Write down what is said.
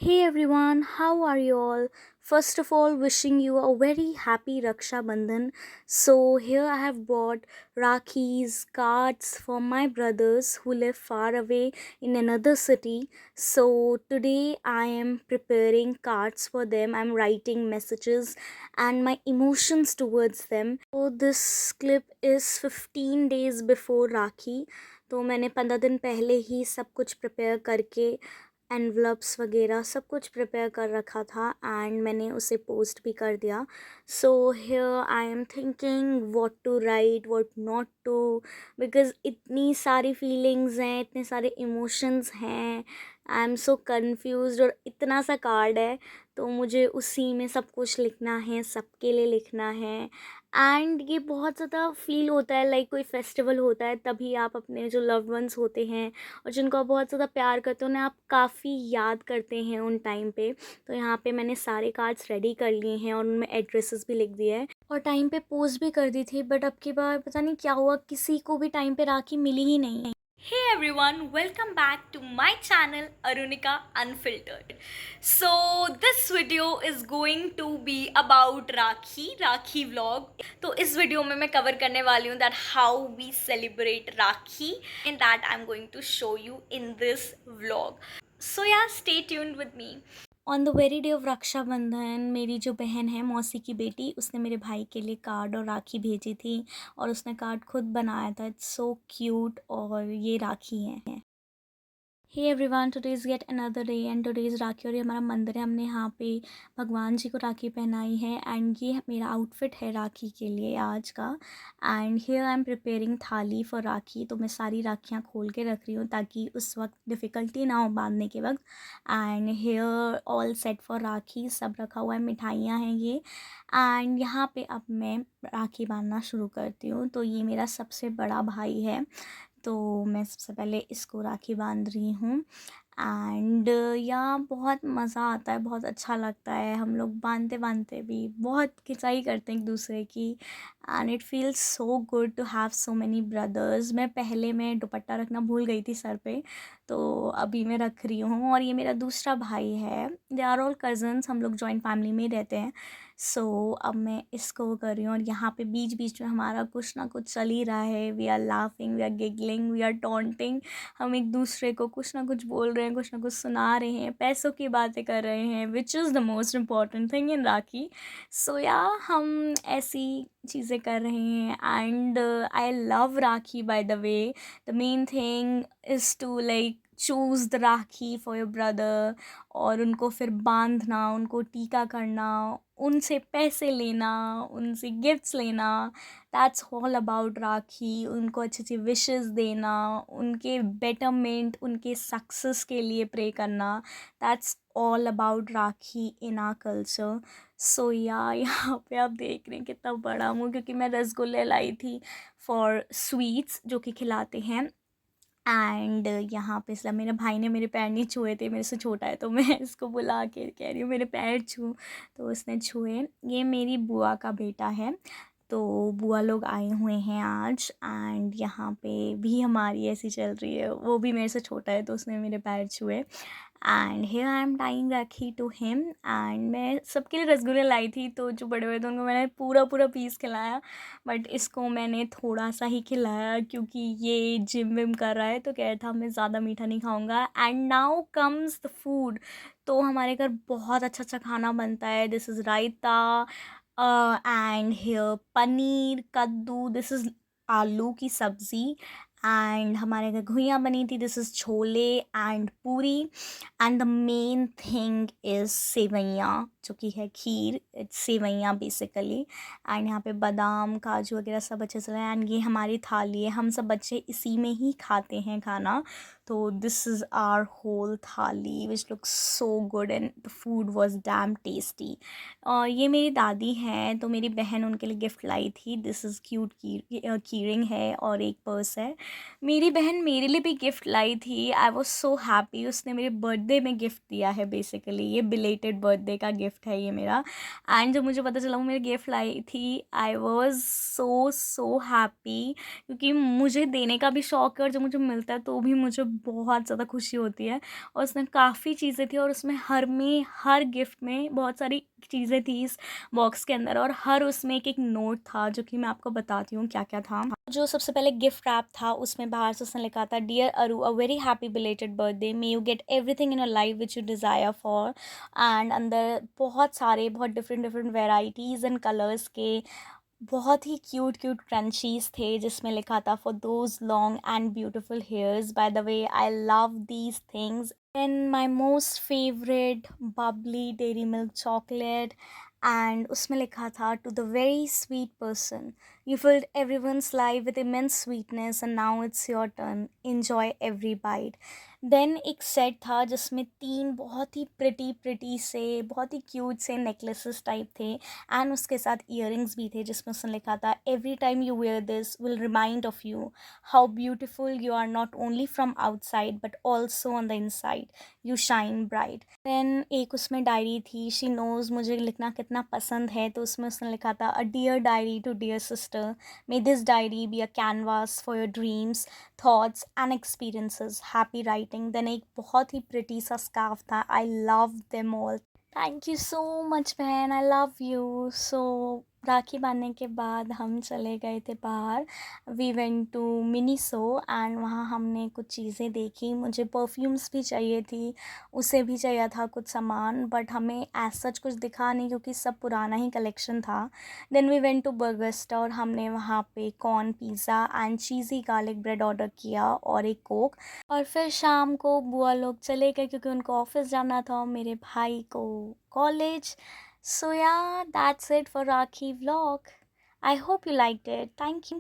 Hey everyone, how are you all? First of all, wishing you a very happy Raksha Bandhan. So, here I have bought Rakhi's cards for my brothers who live far away in another city. So, today I am preparing cards for them. I'm writing messages and my emotions towards them. So, this clip is 15 days before Rakhi. तो मैंने 15 दिन पहले ही सब कुछ prepare करके envelopes वगैरह सब कुछ प्रिपेयर कर रखा था एंड मैंने उसे पोस्ट भी कर दिया. So here I am thinking what to write what not to, because इतनी सारी फीलिंग्स हैं, इतने सारे इमोशंस हैं. आई एम सो कन्फ्यूज्ड और इतना सा कार्ड है तो मुझे उसी में सब कुछ लिखना है, सबके लिए लिखना है. एंड ये बहुत ज़्यादा फील होता है लाइक कोई फेस्टिवल होता है तभी आप अपने जो लव्ड वंस होते हैं और जिनको आप बहुत ज़्यादा प्यार करते हो उन्हें आप काफ़ी याद करते हैं उन टाइम पे. तो यहाँ पे मैंने सारे कार्ड्स रेडी कर लिए हैं और उनमें एड्रेसेस भी लिख दिए हैं और टाइम पे पोस्ट भी कर दी थी. बट अब की बार पता नहीं क्या हुआ, किसी को भी टाइम पे राखी मिली ही नहीं. Hey everyone, welcome back to my channel Arunika Unfiltered. So this video is going to be about Rakhi vlog. तो इस वीडियो में मैं कवर करने वाली हूँ that how we celebrate Rakhi and that I'm going to show you in this vlog. So yeah, stay tuned with me. On the very day of Rakshabandhan मेरी जो बहन है मौसी की बेटी, उसने मेरे भाई के लिए कार्ड और राखी भेजी थी और उसने कार्ड खुद बनाया था. इट्स सो क्यूट और ये राखी है. Hey everyone, today is yet another day and today is Rakhi और ये हमारा मंदिर है. हमने यहाँ पे भगवान जी को राखी पहनाई है एंड ये मेरा आउटफिट है राखी के लिए आज का. And here I am preparing थाली फॉर राखी. तो मैं सारी राखियाँ खोल के रख रही हूँ ताकि उस वक्त डिफ़िकल्टी ना हो बांधने के वक्त. And here all set for Rakhi, सब रखा हुआ है, मिठाइयाँ हैं ये. एंड यहाँ पे अब मैं राखी बांधना शुरू करती हूँ. तो ये मेरा सबसे बड़ा भाई है तो मैं सबसे पहले इसको राखी बांध रही हूँ. एंड या बहुत मज़ा आता है, बहुत अच्छा लगता है. हम लोग बांधते बांधते भी बहुत खिंचाई करते हैं एक दूसरे की. And it feels so good to have so many brothers. मैं दुपट्टा रखना भूल गई थी सर पे, तो अभी मैं रख रही हूँ. और ये मेरा दूसरा भाई है. दे आर ऑल कज़न्स, हम लोग जॉइंट फैमिली में ही रहते हैं. सो अब मैं इसको कर रही हूँ और यहाँ पे बीच बीच में हमारा कुछ ना कुछ चल ही रहा है. We are laughing, we are giggling, we are taunting. हम एक दूसरे को कुछ ना कुछ बोल रहे हैं, कुछ ना कुछ सुना रहे हैं, पैसों की बातें कर रहे हैं, which is the most important thing in Rakhi. So yeah हम ऐसी चीज़ें कर रहे हैं. And I love Rakhi by the way. The main thing is to like choose the Rakhi for your brother और उनको फिर बांधना, उनको टीका करना, उनसे पैसे लेना, उनसे गिफ्ट्स लेना. दैट्स ऑल अबाउट राखी. उनको अच्छी अच्छी विशेस देना, उनके बेटरमेंट, उनके सक्सेस के लिए प्रे करना. That's all about Rakhi in our culture. So yeah यहाँ पे आप देख रहे हैं कितना बड़ा मुँह, क्योंकि मैं रसगुल्ले लाई थी फॉर स्वीट्स जो कि खिलाते हैं. एंड यहाँ पे इसलिए मेरे भाई ने मेरे पैर नहीं छुए थे, मेरे से छोटा है तो मैं इसको बुला के कह रही हूँ मेरे पैर छू. तो उसने छुए. ये मेरी बुआ का बेटा है. तो बुआ लोग आए हुए हैं आज. एंड यहाँ पे भी हमारी ऐसी चल रही है. वो भी मेरे से छोटा है तो उसने मेरे पैर छुए. And here I am tying rakhi to him. And मैं सबके लिए रसगुल्ले लाई थी तो जो बड़े बड़े थे उनको मैंने पूरा पूरा पीस खिलाया. बट इसको मैंने थोड़ा सा ही खिलाया क्योंकि ये जिम विम कर रहा है तो कह रहा था मैं ज़्यादा मीठा नहीं खाऊंगा. And now comes the food. तो हमारे घर बहुत अच्छा अच्छा खाना बनता है. This is raita and here paneer kaddu. This is आलू की सब्ज़ी. एंड हमारे घर घुइयाँ बनी थी. This is chole and puri. And the main thing is sevaiyan जो कि है खीर. It's sevaiyan basically. एंड यहाँ पे बादाम काजू वगैरह सब अच्छे से है. एंड ये हमारी थाली है, हम सब बच्चे इसी में ही खाते हैं खाना. तो दिस इज़ आवर होल थाली which looks so good and the food was damn tasty. और ये मेरी दादी हैं तो मेरी बहन उनके लिए गिफ्ट लाई थी. दिस इज़ क्यूट कीरिंग है और एक पर्स है. मेरी बहन मेरे लिए भी गिफ्ट लाई थी. I was so happy. उसने मेरे बर्थडे में गिफ्ट दिया है बेसिकली. ये बिलेटेड बर्थडे का गिफ्ट गिफ्ट है ये मेरा। एंड जब मुझे पता चला वो मेरे गिफ्ट लाई थी, आई वॉज़ सो हैप्पी, क्योंकि मुझे देने का भी शौक है और जब मुझे मिलता है तो भी मुझे बहुत ज़्यादा खुशी होती है। और उसमें काफ़ी चीज़ें थी और उसमें हर गिफ्ट में बहुत सारी चीज़ें थी इस बॉक्स के अंदर, और हर उसमें एक नोट था जो कि मैं आपको बताती हूँ क्या क्या था। जो सबसे पहले गिफ्ट रैप था उसमें बाहर से उसने लिखा था, dear Aru, a very happy belated birthday, may you get everything in your life which you desire for. And अंदर बहुत different different varieties and colours के बहुत ही क्यूट क्रंचीज़ थे, जिसमें लिखा था, for those long and beautiful hairs, by the way I love these things. And my most favourite bubbly Dairy Milk chocolate, and उसमें लिखा था, to the very sweet person, you filled every once life with immense sweetness and now it's your turn, enjoy every bite. Then एक set था जिसमें 3 बहुत ही pretty से, बहुत ही क्यूट से नेकलेसेस टाइप थे, एंड उसके साथ ईयरिंग्स भी थे, जिसमें उसने लिखा था, every time you wear this will remind of you how beautiful you are, not only from outside but also on the inside, you shine bright. Then एक उसमें डायरी थी, शी नोज़ मुझे लिखना कितना पसंद है, तो उसमें उसने लिखा था, a dear diary to dear sister, may this diary be a canvas for your dreams, thoughts and experiences, happy writing. Then एक बहुत ही प्रिटी सा स्कार्फ था, I love them all. Thank you so much behen, I love you. सो राखी बांधने के बाद हम चले गए थे बाहर, we went to Miniso, and वहाँ हमने कुछ चीज़ें देखी। मुझे परफ्यूम्स भी चाहिए थी, उसे भी चाहिए था कुछ सामान, बट हमें एज सच कुछ दिखा नहीं क्योंकि सब पुराना ही कलेक्शन था। देन वी वेंट टू बर्गस्टर और हमने वहाँ पे corn pizza and cheesy garlic bread order किया और एक कोक। और फिर शाम को बुआ लोग चले गए क्योंकि उनको ऑफिस जाना था और मेरे भाई को कॉलेज। सो या that's it for rakhi vlog. I hope you liked it. Thank you.